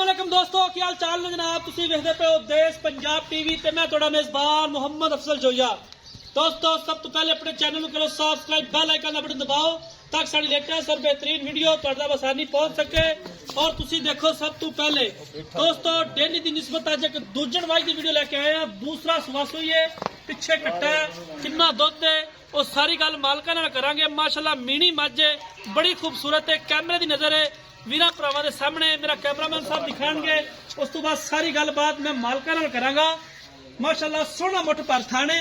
अस्सलामुअलैकुम दोस्तों, की हाल चाल ने जनाब। तुसीं वेखदे पे हो देश पंजाब टीवी ते मैं तुहाडा मेज़बान मुहम्मद अफजल जोया। दोस्तों सब तो पहले अपने चैनल को करो सब्सक्राइब, बेल आइकन का बटन दबाओ ताकि साडी लेटेस्ट और बेहतरीन वीडियो तुहाडे तक आसानी पहुंच सके। और तुसीं देखो सब तो पहले दोस्तों डेली की निस्बत अज एक दूजन वाइज की वीडियो लेके आए हैं। दूसरा सुवासो ही है, पिछे कट्टा है, कितना दुध है और सारी गल मालका नाल करांगे। माशाल्लाह मीनी मझ है, बड़ी खूबसूरत है, कैमरे की नजर है वीरा भरावां दे सामने मेरा कैमरामैन साहब दिखाएंगे। उस तो बाद सारी गलबात मैं मालका नाल करांगा। माशाल्लाह सोहना मुठ पर थाने,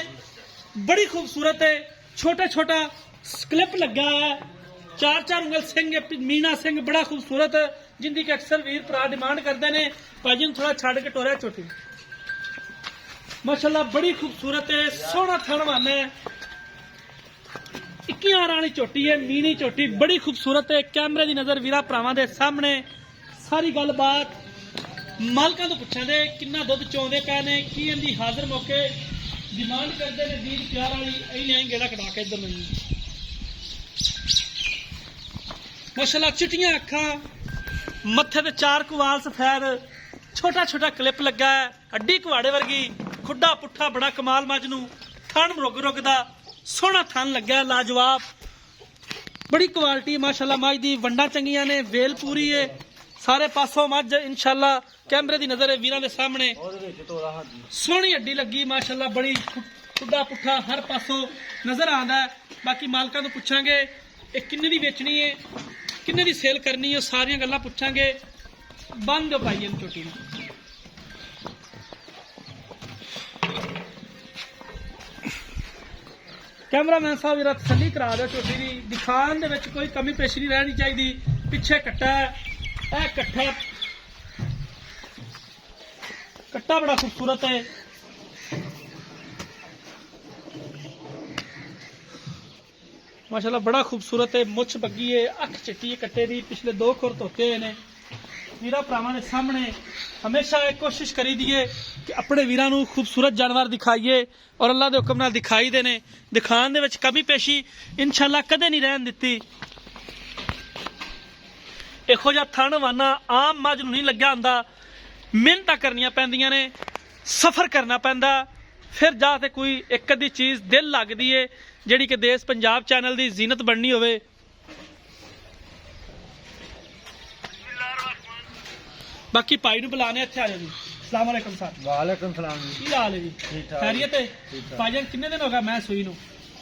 बड़ी खूबसूरत है, छोटा छोटा क्लिप लगा है, 4-4 उंगल सिंह है, मीना सिंह बड़ा खूबसूरत, जिंदी के अक्सर वीर भरा डिमांड करते हैं भाजी थोड़ा छड़ के टोरिया चोटी। माशाल्लाह बड़ी खूबसूरत है, सोहना थणवान है, 21 वाली चोटी है, मीनी चोटी बड़ी खूबसूरत है। कैमरे की नजर वीरा भरावां दे सामने सारी गलबात मालकां तो पुछां दे किन्ना दुध चोंदे पए ने, की इहदी हाजिर मौके डिमांड करते हैं वीर प्यार वाली। अं लें गेड़ा कटा के इधर नहीं। माशाल्लाह चिट्टियां अखां, मत्थे ते 4 कुवाल सफेद, छोटा छोटा क्लिप लगा है, हड्डी कुहाड़े वर्गी, खुड्डा पुट्ठा बड़ा कमाल मझ नूं, थण रुग रुगदा सोहना थन लग्या, लाजवाब बड़ी क्वालिटी माशाल्लाह। मझ दी वंडा चंगियां ने, वेल पूरी है, सारे पासों मझ इंशाल्लाह कैमरे की नजर है वीरां दे सामने। सोहनी हड्डी लगी माशाल्लाह, बड़ी खुड्डा पुट्ठा हर पासों नजर आंदा है। बाकी मालकां तो पुछांगे किन्ने दी बेचनी है, किन्ने दी सेल करनी है, सारियां गल्लां पुछांगे। बंद पाई इन चोटी नूं। कैमरामैन साहब जरा तसल्ली करा दो चोटी की, दिखाने दे विच कोई कमी पेशी नहीं रहनी चाहिए। पिछे कट्टा है, यह कट्ठा कट्टा बड़ा खूबसूरत है। माशाल्लाह बड़ा खूबसूरत है, मुछ बग्गी है, अख चिट्टी है कट्टे दी, पिछले 2 खुर धोते ने। वीरा भरावां दे सामने हमेशा एक कोशिश करी दी है कि अपने वीरां नूं खूबसूरत जानवर दिखाइए और अल्लाह के हुक्म नाल दिखाई देने। दिखाने दे विच कमी पेशी इंशाल्लाह कदे नहीं रहन दित्ती। इहो जिहा थण वाना आम मझ नूं नहीं लग्या हुंदा, मेहनतां करनियां पैंदियां ने, सफर करना पैंदा, फिर जाके कोई एक अद्धी चीज़ दिल लगदी है जिहड़ी कि देश पंजाब चैनल की जीनत बननी होवे। बाकी भाई नूं बुलाने इत्थे आ जाओ जी। अस्सलाम वालेकुम सर। वालेकुम सलाम जी। की हाल है जी? ठीक ठाक। खैरियत है? भाईजान कितने दिन हो गया मैं सुई नूं?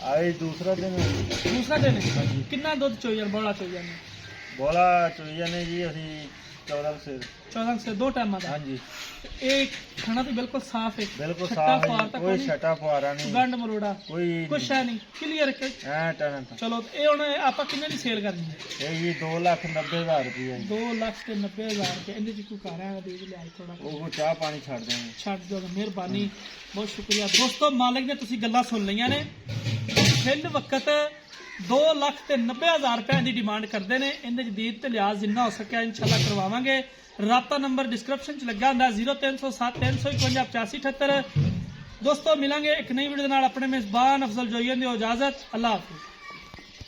आए दूसरा दिन दूसरा दिन है। कितना दुध चोई जान बोला चोई जाने? बोला चोईया ने जी अभी 14 से 14 से 2 टाइम हाँ जी। एक खाना तो बिल्कुल साफ है, बिल्कुल छट्टा साफ फुआर है, तक कोई नहीं, छटा फुआरा नहीं, गंड मरोड़ा कोई कुछ है नहीं, क्लियर है। टन चलो ये हुण आपां किन्ने दी सेल करनी है? ये जी 2,90,000 रुपये 2,90,000 रुपये। इहदे च कोई घर है दे लिया थोड़ा वो चाह पानी छड़ देंगे। छड़ दो, मेहरबानी, बहुत शुक्रिया दोस्तों। मालिक ने तुसीं गल्लां सुन लईआं ने। फिल वक्त 2,90,000 रुपये की डिमांड करते हैं। इहदे च दीद ते लिहाज जिन्ना हो सके इंशाल्लाह करवावांगे। राब्ता नंबर डिस्क्रिप्शन च लगा हुंदा 0307 351 8578। दोस्तों मिलांगे एक नई वीडियो दे नाल। अपने मेज़बान अफजल जोइया दी इजाजत। अल्लाह हाफिज़।